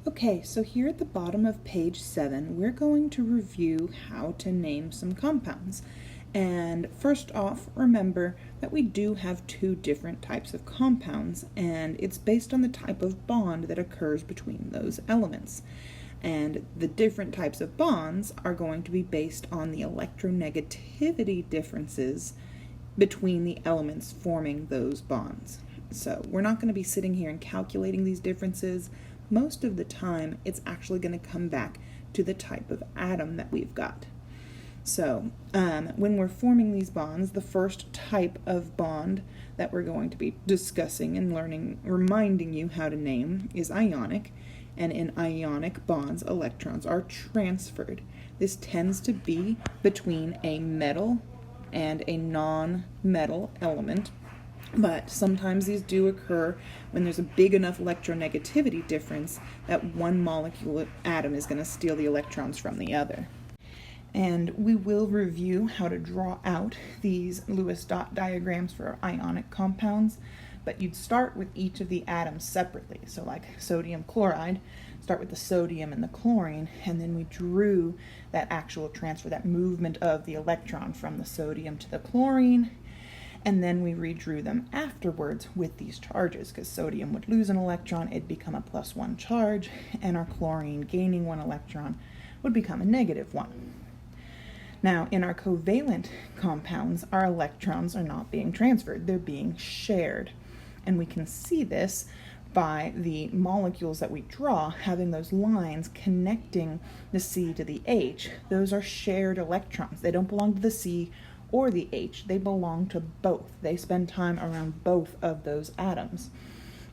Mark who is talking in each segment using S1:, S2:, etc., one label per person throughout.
S1: Okay, so here at the bottom of page 7, we're going to review how to name some compounds. And first off, remember that we do have two different types of compounds, and it's based on the type of bond that occurs between those elements. And the different types of bonds are going to be based on the electronegativity differences between the elements forming those bonds. So we're not going to be sitting here and calculating these differences. Most of the time, it's actually going to come back to the type of atom that we've got. So when we're forming these bonds, the first type of bond that we're going to be discussing and reminding you how to name is ionic. And in ionic bonds, electrons are transferred. This tends to be between a metal and a non-metal element. But sometimes these do occur when there's a big enough electronegativity difference that one molecule atom is going to steal the electrons from the other. And we will review how to draw out these Lewis dot diagrams for ionic compounds, but you'd start with each of the atoms separately. So like sodium chloride, start with the sodium and the chlorine, and then we drew that actual transfer, that movement of the electron from the sodium to the chlorine. And then we redrew them afterwards with these charges, because sodium would lose an electron, it'd become a +1 charge, and our chlorine gaining 1 electron would become a -1. Now, in our covalent compounds, our electrons are not being transferred, they're being shared. And we can see this by the molecules that we draw having those lines connecting the C to the H. Those are shared electrons. They don't belong to the C or the H, they belong to both. They spend time around both of those atoms.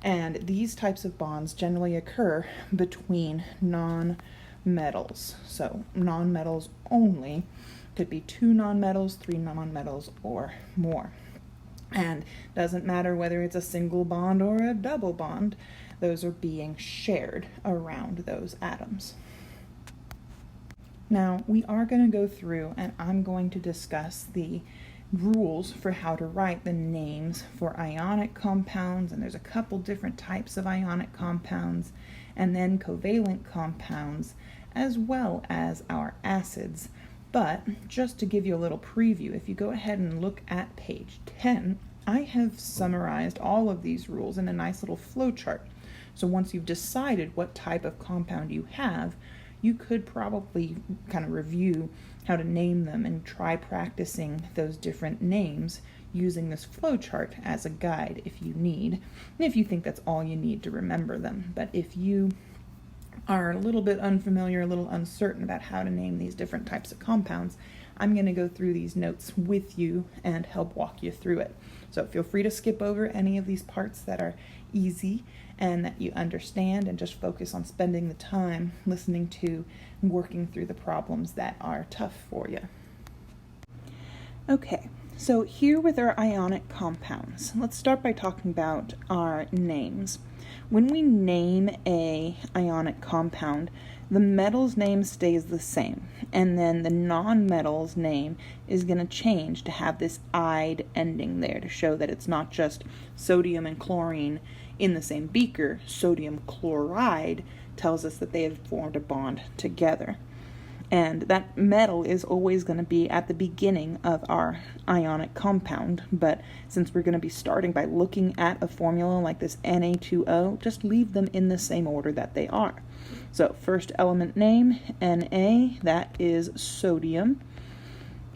S1: And these types of bonds generally occur between non-metals. So non-metals only, could be 2 non-metals, 3 non-metals, or more. And doesn't matter whether it's a single bond or a double bond, those are being shared around those atoms. Now, we are going to go through and I'm going to discuss the rules for how to write the names for ionic compounds, and there's a couple different types of ionic compounds, and then covalent compounds, as well as our acids. But just to give you a little preview, if you go ahead and look at page 10, I have summarized all of these rules in a nice little flowchart. So once you've decided what type of compound you have, you could probably kind of review how to name them and try practicing those different names using this flowchart as a guide if you need, and if you think that's all you need to remember them. But if you are a little bit unfamiliar, a little uncertain about how to name these different types of compounds, I'm going to go through these notes with you and help walk you through it. So feel free to skip over any of these parts that are easy and that you understand, and just focus on spending the time listening to and working through the problems that are tough for you. Okay, so here with our ionic compounds, let's start by talking about our names. When we name a ionic compound, the metal's name stays the same, and then the non-metal's name is going to change to have this "ide" ending there to show that it's not just sodium and chlorine in the same beaker. Sodium chloride tells us that they have formed a bond together. And that metal is always going to be at the beginning of our ionic compound, but since we're going to be starting by looking at a formula like this Na2O, just leave them in the same order that they are. So first element name, Na, that is sodium.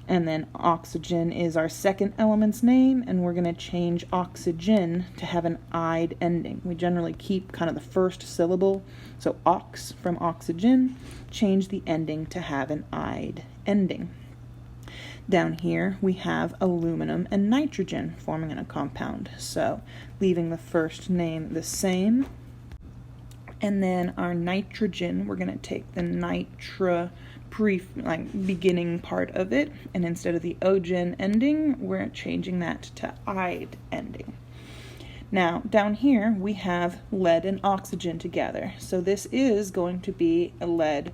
S1: And then oxygen is our second element's name, and we're going to change oxygen to have an "ide" ending. We generally keep kind of the first syllable, so ox from oxygen, change the ending to have an "ide" ending. Down here we have aluminum and nitrogen forming in a compound, so leaving the first name the same. And then our nitrogen, we're going to take the nitra beginning part of it, and instead of the ogen ending, we're changing that to "ide" ending. Now, down here we have lead and oxygen together, so this is going to be a lead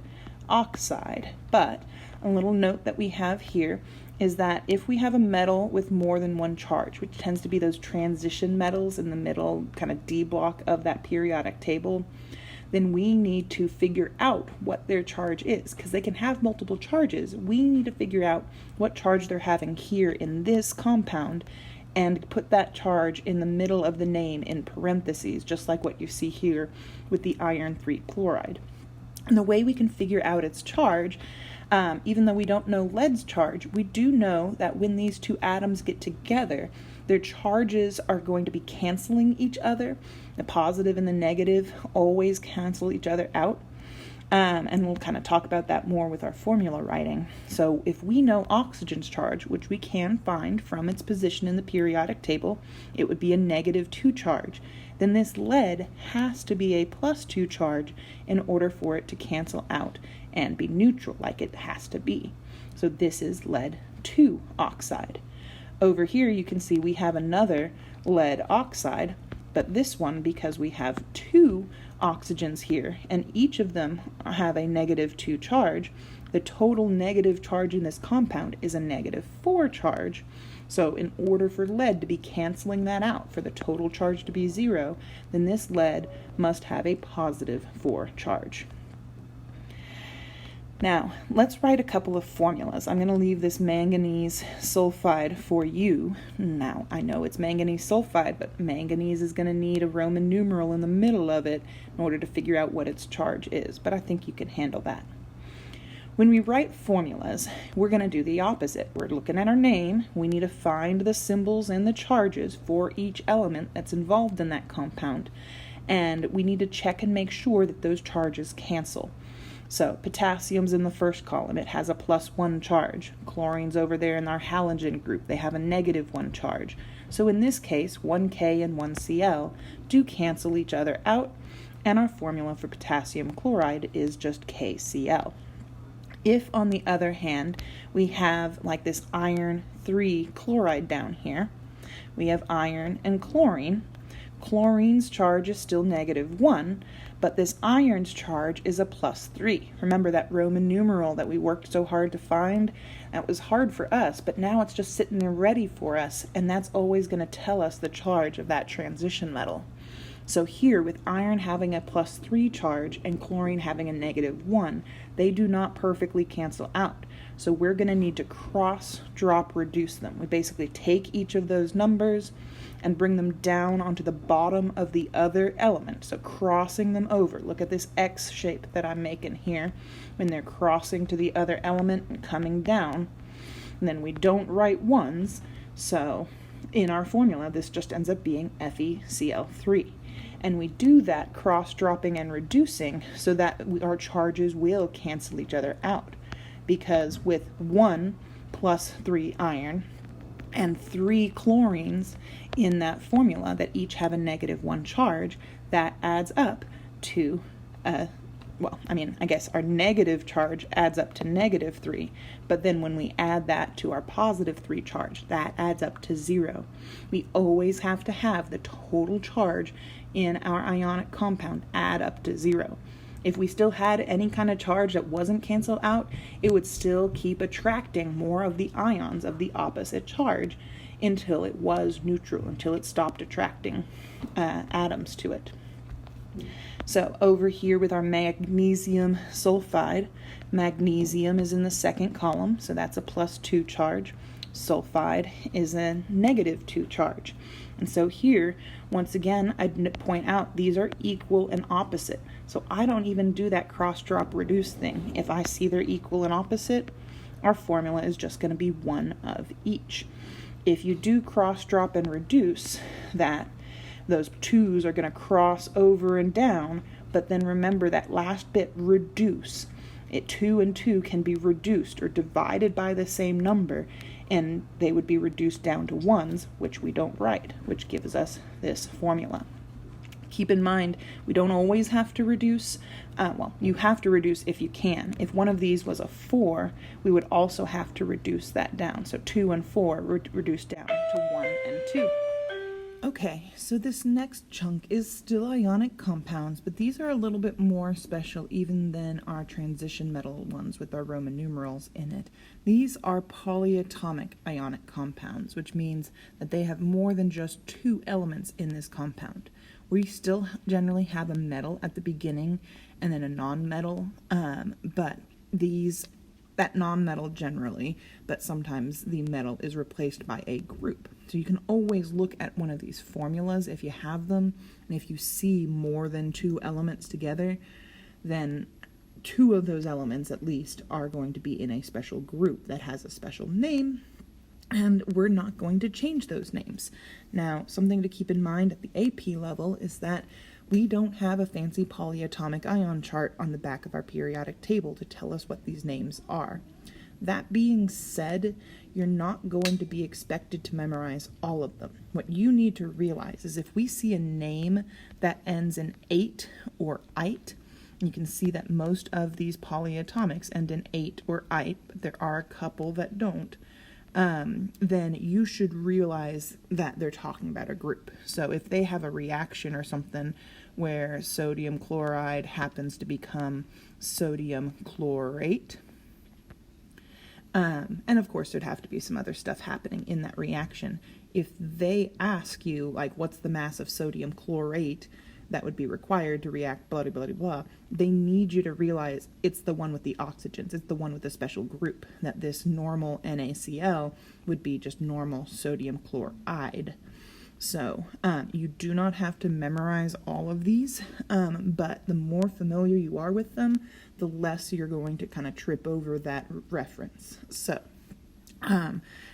S1: oxide. But a little note that we have here is that if we have a metal with more than one charge, which tends to be those transition metals in the middle, kind of D block of that periodic table, then we need to figure out what their charge is, because they can have multiple charges. We need to figure out what charge they're having here in this compound and put that charge in the middle of the name in parentheses, just like what you see here with the iron 3 chloride. And the way we can figure out its charge, even though we don't know lead's charge, we do know that when these two atoms get together, their charges are going to be canceling each other. The positive and the negative always cancel each other out. And we'll kind of talk about that more with our formula writing. So if we know oxygen's charge, which we can find from its position in the periodic table, it would be a -2 charge. Then this lead has to be a +2 charge in order for it to cancel out and be neutral like it has to be. So this is lead 2 oxide. Over here you can see we have another lead oxide, but this one, because we have 2 oxygens here and each of them have a -2 charge, the total negative charge in this compound is a -4 charge. So in order for lead to be canceling that out, for the total charge to be 0, then this lead must have a +4 charge. Now, let's write a couple of formulas. I'm going to leave this manganese sulfide for you. Now, I know it's manganese sulfide, but manganese is going to need a Roman numeral in the middle of it in order to figure out what its charge is, but I think you can handle that. When we write formulas, we're going to do the opposite. We're looking at our name. We need to find the symbols and the charges for each element that's involved in that compound, and we need to check and make sure that those charges cancel. So potassium's in the first column. It has a +1 charge. Chlorine's over there in our halogen group. They have a -1 charge. So in this case, 1K and 1Cl do cancel each other out, and our formula for potassium chloride is just KCl. If, on the other hand, we have like this iron 3 chloride down here, we have iron and chlorine. Chlorine's charge is still -1, but this iron's charge is a +3. Remember that Roman numeral that we worked so hard to find? That was hard for us, but now it's just sitting there ready for us, and that's always going to tell us the charge of that transition metal. So here, with iron having a +3 charge and chlorine having a -1, they do not perfectly cancel out. So we're going to need to cross-drop reduce them. We basically take each of those numbers and bring them down onto the bottom of the other element. So crossing them over. Look at this X shape that I'm making here when they're crossing to the other element and coming down. And then we don't write ones, so in our formula this just ends up being FeCl3. And we do that cross-dropping and reducing so that our charges will cancel each other out. Because with 1 + 3 iron and 3 chlorines in that formula that each have a -1 charge, that adds up to, I guess our negative charge adds up to -3, but then when we add that to our +3 charge, that adds up to 0. We always have to have the total charge in our ionic compound add up to 0. If we still had any kind of charge that wasn't canceled out, it would still keep attracting more of the ions of the opposite charge until it was neutral, until it stopped attracting atoms to it. So over here with our magnesium sulfide, magnesium is in the second column, so that's a +2 charge. Sulfide is a -2 charge. And so here, once again, I'd point out these are equal and opposite. So I don't even do that cross-drop reduce thing. If I see they're equal and opposite, our formula is just going to be one of each. If you do cross-drop and reduce, those 2's are going to cross over and down, but then remember that last bit, reduce. 2 and 2 can be reduced or divided by the same number, and they would be reduced down to 1's, which we don't write, which gives us this formula. Keep in mind, we don't always have to reduce. You have to reduce if you can. If one of these was a 4, we would also have to reduce that down. So 2 and 4 reduce down to 1 and 2. Okay, so this next chunk is still ionic compounds, but these are a little bit more special even than our transition metal ones with our Roman numerals in it. These are polyatomic ionic compounds, which means that they have more than just 2 elements in this compound. We still generally have a metal at the beginning and then a non-metal, but that non-metal generally, but sometimes the metal is replaced by a group. So you can always look at one of these formulas if you have them, and if you see more than two elements together, then two of those elements at least are going to be in a special group that has a special name, and we're not going to change those names. Now, something to keep in mind at the AP level is that we don't have a fancy polyatomic ion chart on the back of our periodic table to tell us what these names are. That being said, you're not going to be expected to memorize all of them. What you need to realize is if we see a name that ends in ate or ite, you can see that most of these polyatomics end in ate or ite, but there are a couple that don't. Then you should realize that they're talking about a group. So if they have a reaction or something where sodium chloride happens to become sodium chlorate, and of course there'd have to be some other stuff happening in that reaction. If they ask you, like, what's the mass of sodium chlorate that would be required to react blah, blah, blah, blah, they need you to realize it's the one with the oxygens, it's the one with the special group, that this normal NaCl would be just normal sodium chloride. So you do not have to memorize all of these, but the more familiar you are with them, the less you're going to kind of trip over that reference. So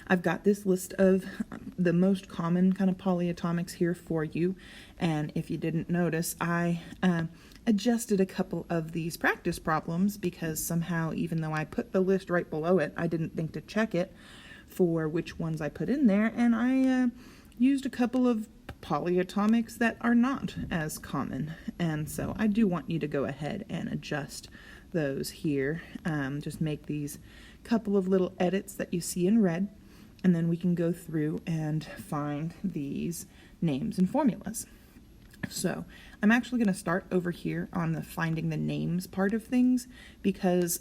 S1: I've got this list of the most common kind of polyatomics here for you, and if you didn't notice, I adjusted a couple of these practice problems because somehow, even though I put the list right below it, I didn't think to check it for which ones I put in there, and I used a couple of polyatomics that are not as common, and so I do want you to go ahead and adjust those here. Just make these couple of little edits that you see in red, and then we can go through and find these names and formulas. So I'm actually going to start over here on the finding the names part of things because,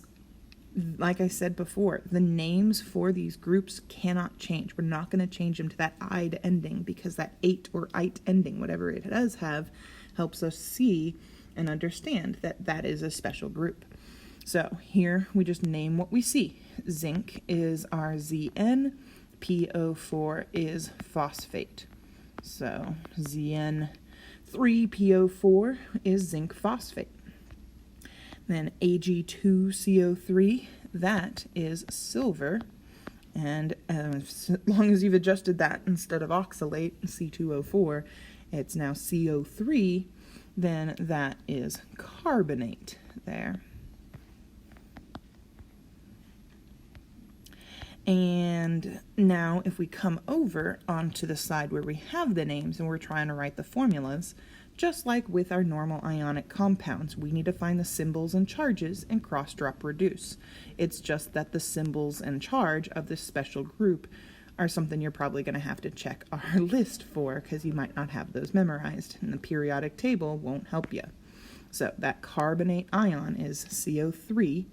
S1: like I said before, the names for these groups cannot change. We're not going to change them to that "ide" ending because that "ate" or "ite" ending, whatever it does have, helps us see and understand that that is a special group. So here we just name what we see. Zinc is our Zn, PO4 is phosphate. So Zn3PO4 is zinc phosphate. Then Ag2CO3, that is silver. And as long as you've adjusted that instead of oxalate, C2O4, it's now CO3, then that is carbonate there. And now if we come over onto the side where we have the names and we're trying to write the formulas, just like with our normal ionic compounds, we need to find the symbols and charges and cross-drop reduce. It's just that the symbols and charge of this special group are something you're probably going to have to check our list for because you might not have those memorized, and the periodic table won't help you. So that carbonate ion is CO3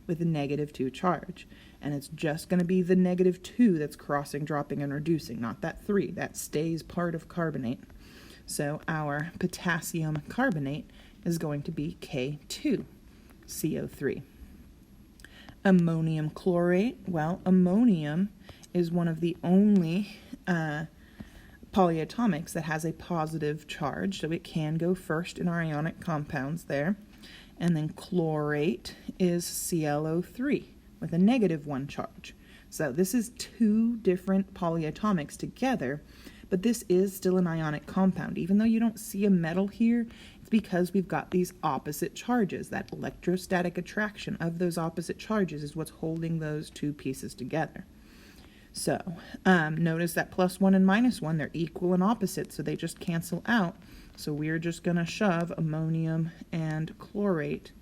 S1: with a -2 charge. And it's just going to be the -2 that's crossing, dropping, and reducing, not that 3. That stays part of carbonate. So our potassium carbonate is going to be K2CO3. Ammonium chlorate, well, ammonium is one of the only polyatomics that has a positive charge, so it can go first in our ionic compounds there. And then chlorate is ClO3 with a -1 charge. So this is two different polyatomics together, but this is still an ionic compound. Even though you don't see a metal here, it's because we've got these opposite charges. That electrostatic attraction of those opposite charges is what's holding those two pieces together. So notice that +1 and -1, they're equal and opposite, so they just cancel out. So we're just going to shove ammonium and chlorate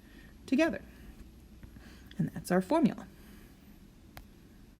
S1: together. And that's our formula.